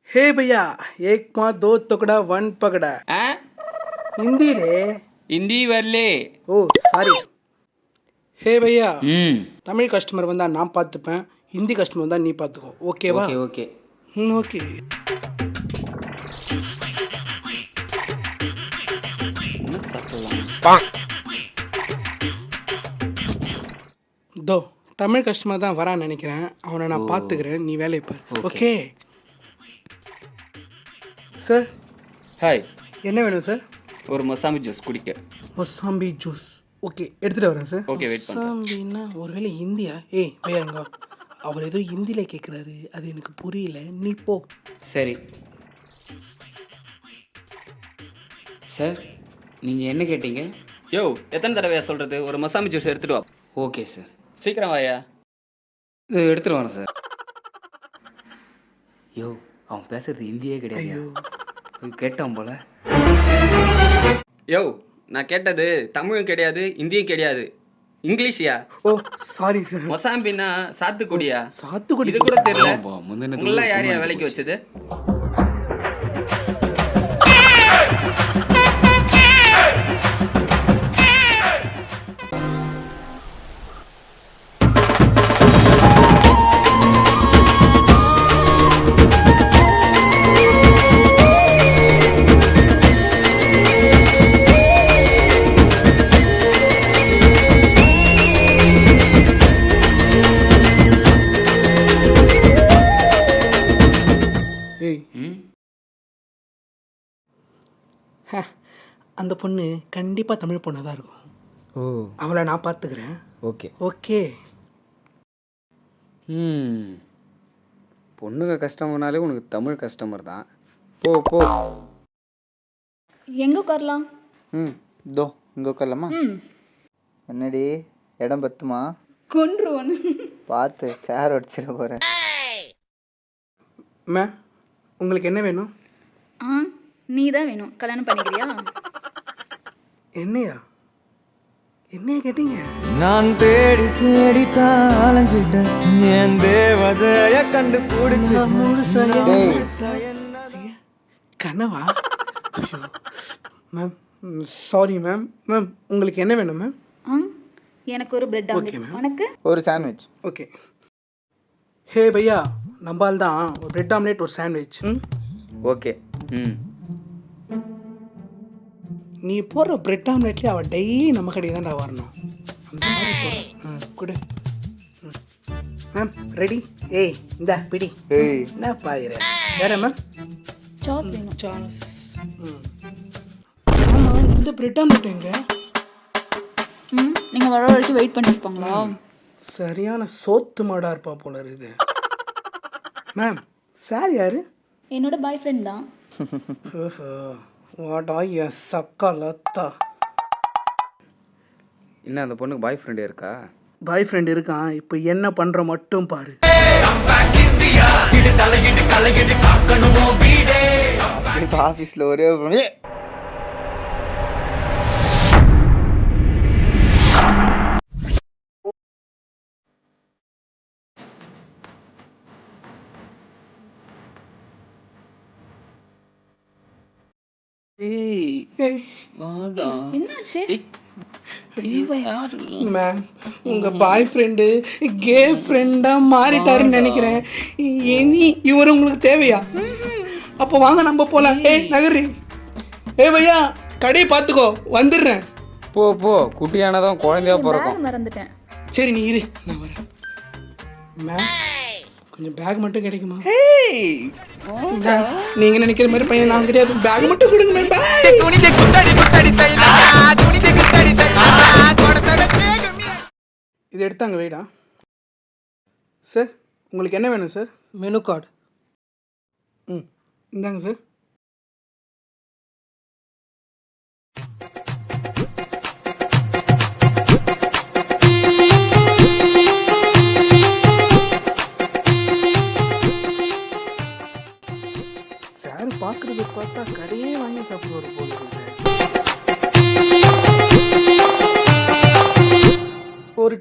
हे भैया एक माँ दो टुकड़ा वन पकड़ा हिंदी रे हिंदी வரலே ஓ சாரி ஹே பையா தமிழ் கஸ்டமர் வந்தால் நான் பார்த்துப்பேன், ஹிந்தி கஸ்டமர் வந்தால் நீ பார்த்துக்கோ, ஓகேவா? Okay okay okay. என்ன சாப்பிடலாம்? தோ தமிழ் கஸ்டமர் தான் வரான்னு நினைக்கிறேன், அவனை நான் பார்த்துக்கிறேன், நீ வேலையை பார். Okay sir. ஹாய், என்ன வேணும் சார்? ஒரு மொசாம்பி ஜூஸ் குடிக்க. மொசாம்பி ஜூஸ் ஓகே எடுத்துகிட்டு வரேன் சார். ஓகே வெயிட் பண்ணுறேன். மொசாம்பின்னா ஒருவேளை இந்தியா? ஏய் பையாங்க, அவர் ஏதோ ஹிந்தியில் கேட்குறாரு, அது எனக்கு புரியல, நீ போ. சரி சார், நீங்கள் என்ன கேட்டீங்க? யோ எத்தனை தடவையா சொல்கிறது, ஒரு மொசாம்பி ஜூஸ் எடுத்துகிட்டு வா. ஓகே சார், சீக்கிரம் வாயா. இது எடுத்துகிட்டு வாங்க சார். யோ அவன் பேசுறது ஹிந்தியே கிடையாது, கேட்டான் போல. யோ நான் கேட்டது தமிழும் கிடையாது ஹிந்தியும் கிடையாது, இங்கிலீஷியா. ஓ சாரி சார். மொசாம்பின்னா சாத்துக்குடியா? சாத்துக்குடி இது கூட தெரியல. உங்களெல்லாம் யாரையா வேலைக்கு வச்சது? அந்த பொண்ணு கண்டிப்பாக தமிழ் பொண்ணாக தான் இருக்கும். ஓ அவளை நான் பார்த்துக்கிறேன். Okay okay. பொண்ணுங்க கஸ்டமர்னாலே உனக்கு தமிழ் கஸ்டமர் தான். போ போ. எங்கே உட்காரலாம்? இதோ இங்கே உட்காரலாமா? என்னடி இடம் பத்துமா? கொன்றுவன் பார்த்து சேர் அடிச்சிட போகிறேன். மேம் உங்களுக்கு என்ன வேணும்? நீ தான் வேணும். கல்யாணம் பண்ணிக்கிறியா? என்னையா என்னைய கேட்டீங்க? நான் தேடி தேடி தான் அலைஞ்சிட்டேன், என் தேவதைய கண்டுபிடிச்சு. கனவா? Ma'am sorry ma'am. மேம் உங்களுக்கு என்ன வேணும் மேம்? எனக்கு ஒரு பிரெட் ஆம்லெட். உனக்கு ஒரு சாண்ட்விச். ஓகே. ஹே பையா, நம்பால் தான் ஒரு பிரெட் ஆம்லெட் ஒரு சாண்ட்விச். ஓகே. நீ போடுற பிரெட் ஆம்லெட்லேயே அவள் டெய்லி நம்ம கடையை தான்டா வரணும், அந்த மாதிரி போடுறேன். கொடு மேம். ரெடி? ஏய் இந்த பிடி. ஏய் என்ன பாயிர வேற மேம்? சாஸ் வேணும். சாஸ். ஆமாம், இந்த பிரெட் ஆம்லெட் எங்க? நீங்கள் வர வரைக்கும் வெயிட் பண்ணியிருப்பாங்களா? சரியான சோத்து மாடா இருப்பா போல இருக்குது. மேம் சார் யாரு? என்னோட பாய் ஃப்ரெண்ட் தான். வாடா என் சக்கா லத்தா. என்ன அந்த பொண்ணுக்கு பாய் ஃப்ரெண்டு இருக்கா? பாய் ஃப்ரெண்ட் இருக்கான், இப்போ என்ன பண்ணுற மட்டும் பாரு. ஆஃபீஸில் ஒரே என்னாச்சு? மேம் உங்க பாய் ஃப்ரெண்டு கே ஃப்ரெண்டா மாறிட்டாருன்னு நினைக்கிறேன். இனி இவர் உங்களுக்கு தேவையா? அப்போ வாங்க நம்ம போலாம். நகரி. பையா கடையை பார்த்துக்கோ, வந்துடுறேன். போ போ, குட்டியானதான் குழந்தையா பிறக்கும். மறந்துட்டேன். சரி நீ இரு, நான் வரேன். மேம் கொஞ்சம் பேக் மட்டும் கிடைக்குமா? நீங்க நினைக்கிற மாதிரி பையன் நான் கிடையாது, பேக் மட்டும் கொடுங்க மேம். இது எடுத்தாங்க வைடா. சார் உங்களுக்கு என்ன வேணும் சார்? Menu card. இந்தாங்க சார். சார் பார்க்குறது பார்த்தா கடையே வாங்கி சாப்பிடுவார் போல இருக்கு. ஒரு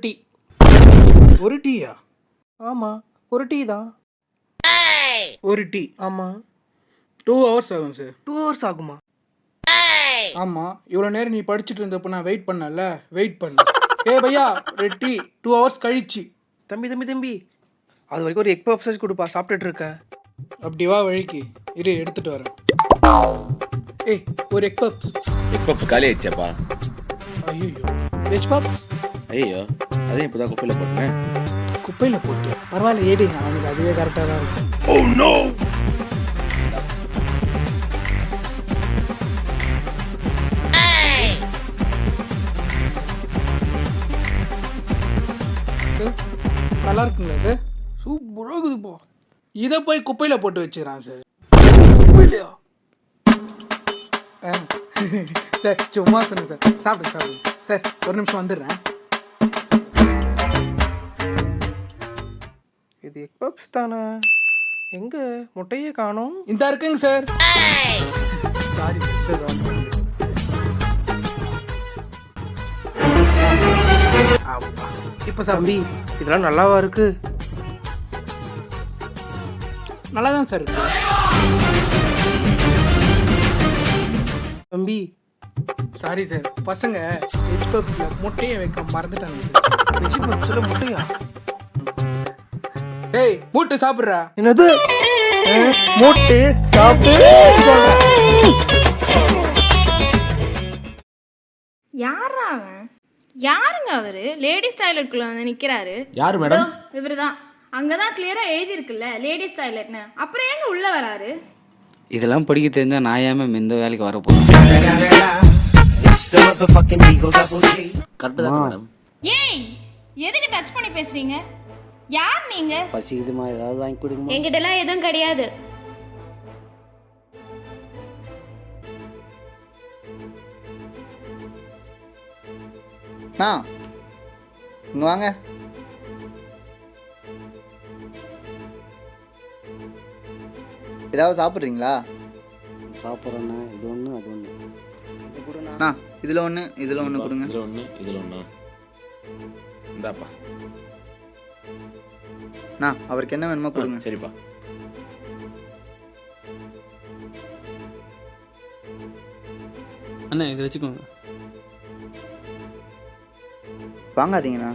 ஒரு டீயா? ஆமாம், ஒரு டீ தான். ஒரு டீ. ஆமாம். 2 hours ஆகும் சார். 2 hours ஆகுமா? ஆமாம், இவ்வளோ நேரம் நீ படிச்சுட்டு இருந்தப்போ நான் வெயிட் பண்ணல, வெயிட் பண்ண. பையா ஒரு டீ 2 hours கழிச்சு. தம்பி அது வரைக்கும் ஒரு எக் பப்ஸஸ் கொடுப்பா, சாப்பிட்டுட்டு இருக்கேன். அப்படி வா வழிக்கு, இரு எடுத்துட்டு வரேன். ஒரு எக் பப்ஸ். எக் பப்ஸ் காலி ஆயிடுச்சாப்பா? ஐயோ, வெஜ் பப்ஸ் ஐயோ, அதையும் இப்போ தான் குப்பையில் போட்டேன். குப்பையில் போட்டு பரவாயில்ல, ஏடி அவனுக்கு அதுவே கரெக்டாக தான் இருக்கும். நல்லா இருக்குங்களா சார்? சூப்பராக இருக்குதுப்பா. இதை போய் குப்பையில் போட்டு வச்சுக்கிறான் சார். குப்பையிலையா? சார் சும்மா சொன்னேன் சார். சாப்பிடுங்க சார். ஒரு நிமிஷம் வந்துடுறேன். இது எக் பப்ஸ் தானே? எங்கே முட்டையே காணோம்? இந்த இருக்குங்க சார். Sorry sir. இப்போ தம்பி, இதெல்லாம் நல்லாவா இருக்கு? நல்லா தான் சார் இருக்கு. தம்பி, சாரி சார், பசங்க வெஜ் பப்ஸில் முட்டையை வைக்க மறந்துட்டாங்க சார். வெஜ் பப்ஸில் முட்டையா? மூட்டு சாப்பிட்றா. என்னது? மூட்டு சாப்பிட்டு யாரா அவன்? யாருங்க அவரு? லேடிஸ் டாய்லெட்குள்ள வந்து நிக்கிறாரு. யார் மேடம்? இவருதான். அங்கதான் கிளியரா எழுதி இருக்குல்ல லேடிஸ் டாய்லெட்னு. அப்புறம் ஏங்க உள்ள வராரு? இதெல்லாம் படிக்க தெரிஞ்சா நான் ஏன் மேம் இந்த வேலைக்கு வரப்போகிறேன்? கரெக்டு தான் மேடம். ஏய், எதுக்கு டச் பண்ணி பேசுறீங்க? யார் நீங்க? பசிக்குதுமா, ஏதாவது வாங்கி கொடுங்க. என்கிட்ட எல்லாம் எதுவும் கிடையாது. இங்க வாங்க. ஏதாவது சாப்பிட்றீங்களா? சாப்பிட்றேண்ணா. இது ஒன்று அது ஒன்று. இதில் ஒன்று இதில் ஒன்று கொடுங்க. இதில் ஒன்று இந்தாப்பா. அவருக்கு என்ன வேணுமோ கொடுங்க. சரிப்பா. அண்ணா இதை வச்சுக்கோங்க. வாங்காதீங்கண்ணா.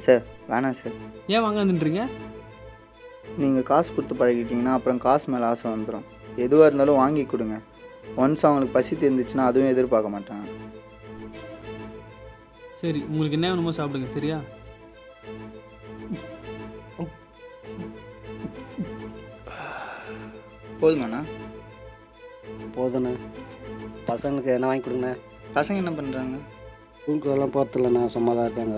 சார் வேணாம் சார். ஏன் வாங்காதுன்றீங்க? நீங்கள் காசு கொடுத்து பழகிட்டீங்கன்னா அப்புறம் காசு மேலே ஆசை வந்துடும். எதுவாக இருந்தாலும் வாங்கி கொடுங்க. ஒன்ஸ் அவங்களுக்கு பசி தெரிஞ்சிச்சுன்னா அதுவும் எதிர்பார்க்க மாட்டாங்க. சரி, உங்களுக்கு என்ன வேணுமோ சாப்பிடுங்க. சரியா? போதுமாண்ணா? போதுண்ணே. பசங்களுக்கு என்ன வாங்கி கொடுங்கண்ணே. பசங்க என்ன பண்ணுறாங்க? ஸ்கூலுக்கு எல்லாம் போகிறதில்லண்ணா, சும்மா தான் இருக்காங்க.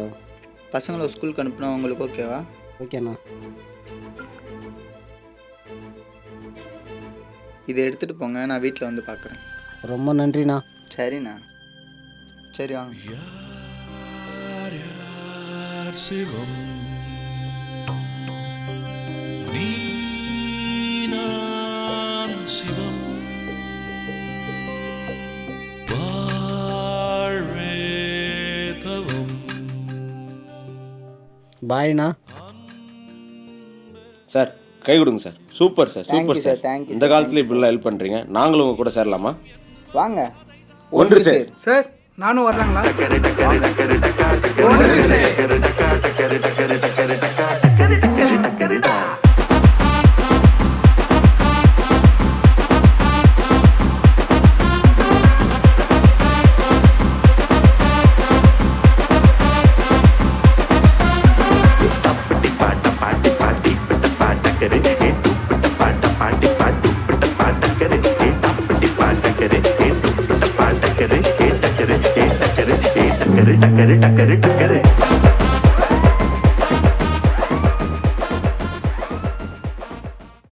பசங்களை ஸ்கூலுக்கு அனுப்புனா உங்களுக்கு ஓகேவா? ஓகேண்ணா. இதை எடுத்துகிட்டு போங்க, நான் வீட்டில் வந்து பார்க்குறேன். ரொம்ப நன்றிண்ணா. சரிண்ணா. சரி வாங்க. சிவம் சிவம் வாழ்வேதவம். பாய்ண்ணா. சார் கை கொடுங்க sir. Super sir, Thank you super sir, sir. thank you இந்த sir, காலத்துல thank you இப்படிலாம் ஹெல்ப் பண்ணுறீங்க. நாங்களும் உங்கள் கூட சேரலாமா? வாங்க. ஒன்று சார். சார் நானும் வர்றாங்களா? டக்கரு டக்கரு டக்கரு